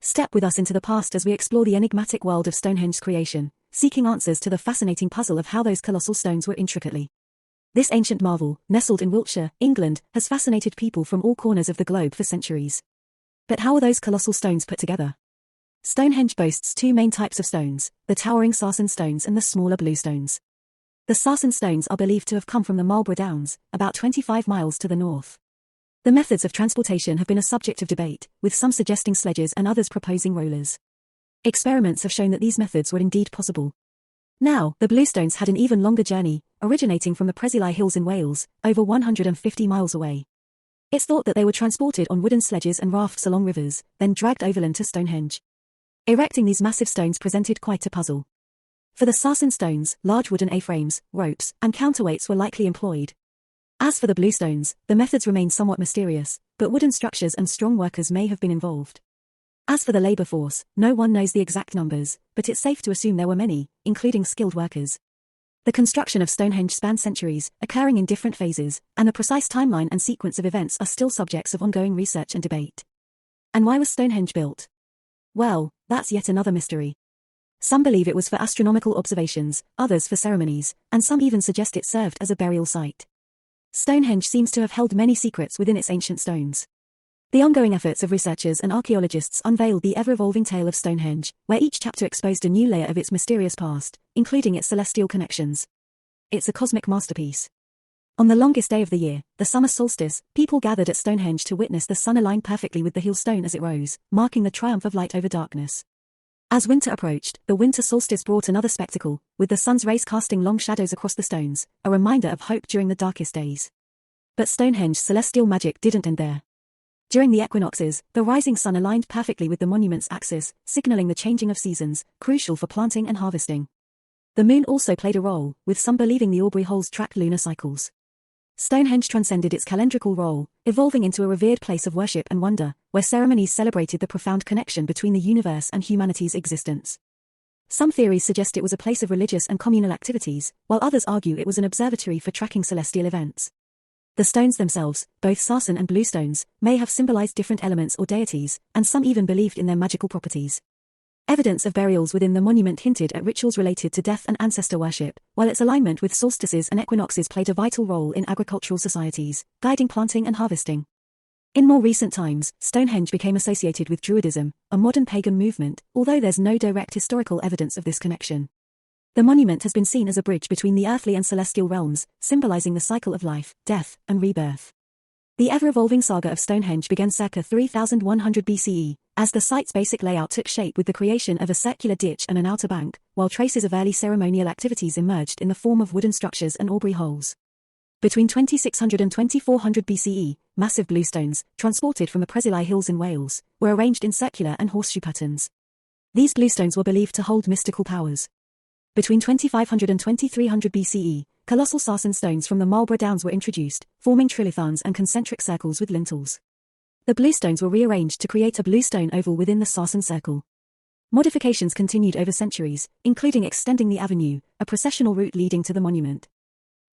Step with us into the past as we explore the enigmatic world of Stonehenge's creation, seeking answers to the fascinating puzzle of how those colossal stones were intricately. This ancient marvel, nestled in Wiltshire, England, has fascinated people from all corners of the globe for centuries. But how are those colossal stones put together? Stonehenge boasts two main types of stones, the towering sarsen stones and the smaller blue stones. The sarsen stones are believed to have come from the Marlborough Downs, about 25 miles to the north. The methods of transportation have been a subject of debate, with some suggesting sledges and others proposing rollers. Experiments have shown that these methods were indeed possible. Now, the bluestones had an even longer journey, originating from the Preseli Hills in Wales, over 150 miles away. It's thought that they were transported on wooden sledges and rafts along rivers, then dragged overland to Stonehenge. Erecting these massive stones presented quite a puzzle. For the sarsen stones, large wooden A-frames, ropes, and counterweights were likely employed. As for the bluestones, the methods remain somewhat mysterious, but wooden structures and strong workers may have been involved. As for the labor force, no one knows the exact numbers, but it's safe to assume there were many, including skilled workers. The construction of Stonehenge spanned centuries, occurring in different phases, and the precise timeline and sequence of events are still subjects of ongoing research and debate. And why was Stonehenge built? Well, that's yet another mystery. Some believe it was for astronomical observations, others for ceremonies, and some even suggest it served as a burial site. Stonehenge seems to have held many secrets within its ancient stones. The ongoing efforts of researchers and archaeologists unveiled the ever-evolving tale of Stonehenge, where each chapter exposed a new layer of its mysterious past, including its celestial connections. It's a cosmic masterpiece. On the longest day of the year, the summer solstice, people gathered at Stonehenge to witness the sun align perfectly with the heel stone as it rose, marking the triumph of light over darkness. As winter approached, the winter solstice brought another spectacle, with the sun's rays casting long shadows across the stones, a reminder of hope during the darkest days. But Stonehenge's celestial magic didn't end there. During the equinoxes, the rising sun aligned perfectly with the monument's axis, signaling the changing of seasons, crucial for planting and harvesting. The moon also played a role, with some believing the Aubrey holes tracked lunar cycles. Stonehenge transcended its calendrical role, evolving into a revered place of worship and wonder, where ceremonies celebrated the profound connection between the universe and humanity's existence. Some theories suggest it was a place of religious and communal activities, while others argue it was an observatory for tracking celestial events. The stones themselves, both sarsen and bluestones, may have symbolized different elements or deities, and some even believed in their magical properties. Evidence of burials within the monument hinted at rituals related to death and ancestor worship, while its alignment with solstices and equinoxes played a vital role in agricultural societies, guiding planting and harvesting. In more recent times, Stonehenge became associated with Druidism, a modern pagan movement, although there's no direct historical evidence of this connection. The monument has been seen as a bridge between the earthly and celestial realms, symbolizing the cycle of life, death, and rebirth. The ever-evolving saga of Stonehenge began circa 3100 BCE, as the site's basic layout took shape with the creation of a circular ditch and an outer bank, while traces of early ceremonial activities emerged in the form of wooden structures and Aubrey holes. Between 2600 and 2400 BCE, massive bluestones, transported from the Preseli Hills in Wales, were arranged in circular and horseshoe patterns. These bluestones were believed to hold mystical powers. Between 2500 and 2300 BCE, colossal sarsen stones from the Marlborough Downs were introduced, forming trilithons and concentric circles with lintels. The bluestones were rearranged to create a bluestone oval within the sarsen circle. Modifications continued over centuries, including extending the avenue, a processional route leading to the monument.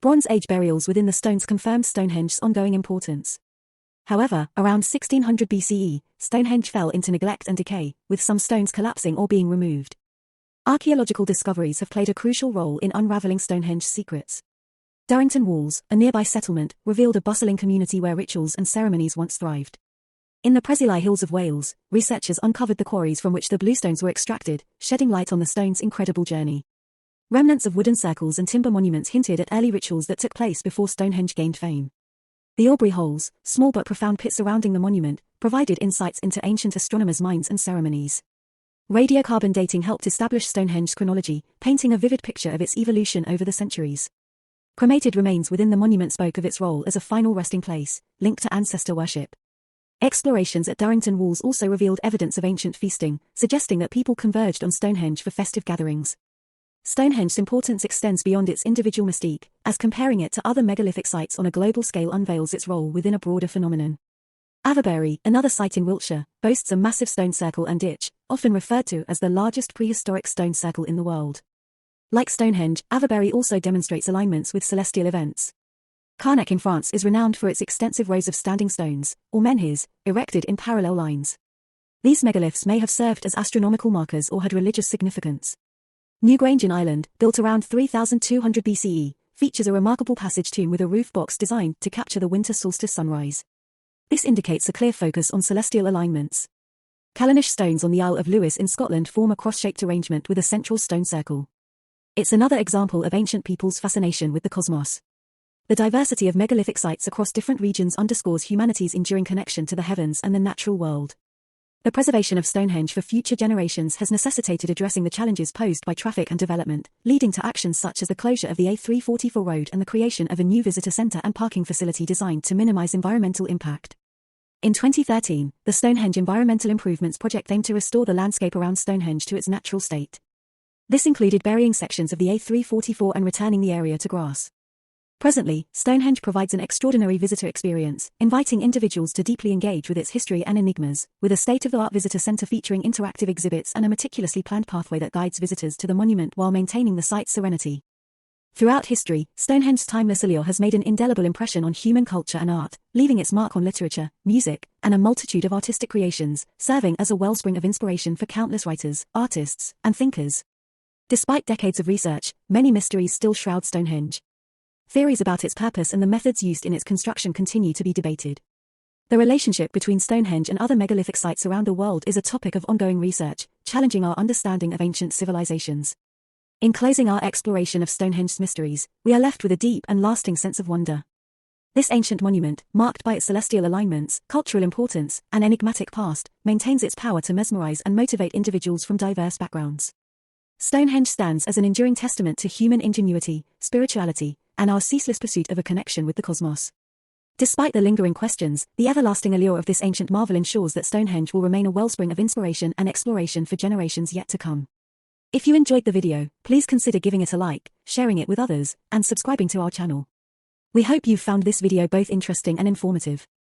Bronze Age burials within the stones confirmed Stonehenge's ongoing importance. However, around 1600 BCE, Stonehenge fell into neglect and decay, with some stones collapsing or being removed. Archaeological discoveries have played a crucial role in unraveling Stonehenge's secrets. Durrington Walls, a nearby settlement, revealed a bustling community where rituals and ceremonies once thrived. In the Preseli Hills of Wales, researchers uncovered the quarries from which the bluestones were extracted, shedding light on the stones' incredible journey. Remnants of wooden circles and timber monuments hinted at early rituals that took place before Stonehenge gained fame. The Aubrey holes, small but profound pits surrounding the monument, provided insights into ancient astronomers' minds and ceremonies. Radiocarbon dating helped establish Stonehenge's chronology, painting a vivid picture of its evolution over the centuries. Cremated remains within the monument spoke of its role as a final resting place, linked to ancestor worship. Explorations at Durrington Walls also revealed evidence of ancient feasting, suggesting that people converged on Stonehenge for festive gatherings. Stonehenge's importance extends beyond its individual mystique, as comparing it to other megalithic sites on a global scale unveils its role within a broader phenomenon. Avebury, another site in Wiltshire, boasts a massive stone circle and ditch, often referred to as the largest prehistoric stone circle in the world. Like Stonehenge, Avebury also demonstrates alignments with celestial events. Carnac in France is renowned for its extensive rows of standing stones, or menhirs, erected in parallel lines. These megaliths may have served as astronomical markers or had religious significance. Newgrange in Ireland, built around 3200 BCE, features a remarkable passage tomb with a roof box designed to capture the winter solstice sunrise. This indicates a clear focus on celestial alignments. Callanish stones on the Isle of Lewis in Scotland form a cross-shaped arrangement with a central stone circle. It's another example of ancient people's fascination with the cosmos. The diversity of megalithic sites across different regions underscores humanity's enduring connection to the heavens and the natural world. The preservation of Stonehenge for future generations has necessitated addressing the challenges posed by traffic and development, leading to actions such as the closure of the A344 road and the creation of a new visitor centre and parking facility designed to minimize environmental impact. In 2013, the Stonehenge Environmental Improvements Project aimed to restore the landscape around Stonehenge to its natural state. This included burying sections of the A344 and returning the area to grass. Presently, Stonehenge provides an extraordinary visitor experience, inviting individuals to deeply engage with its history and enigmas, with a state-of-the-art visitor centre featuring interactive exhibits and a meticulously planned pathway that guides visitors to the monument while maintaining the site's serenity. Throughout history, Stonehenge's timeless allure has made an indelible impression on human culture and art, leaving its mark on literature, music, and a multitude of artistic creations, serving as a wellspring of inspiration for countless writers, artists, and thinkers. Despite decades of research, many mysteries still shroud Stonehenge. Theories about its purpose and the methods used in its construction continue to be debated. The relationship between Stonehenge and other megalithic sites around the world is a topic of ongoing research, challenging our understanding of ancient civilizations. In closing our exploration of Stonehenge's mysteries, we are left with a deep and lasting sense of wonder. This ancient monument, marked by its celestial alignments, cultural importance, and enigmatic past, maintains its power to mesmerize and motivate individuals from diverse backgrounds. Stonehenge stands as an enduring testament to human ingenuity, spirituality, and our ceaseless pursuit of a connection with the cosmos. Despite the lingering questions, the everlasting allure of this ancient marvel ensures that Stonehenge will remain a wellspring of inspiration and exploration for generations yet to come. If you enjoyed the video, please consider giving it a like, sharing it with others, and subscribing to our channel. We hope you found this video both interesting and informative.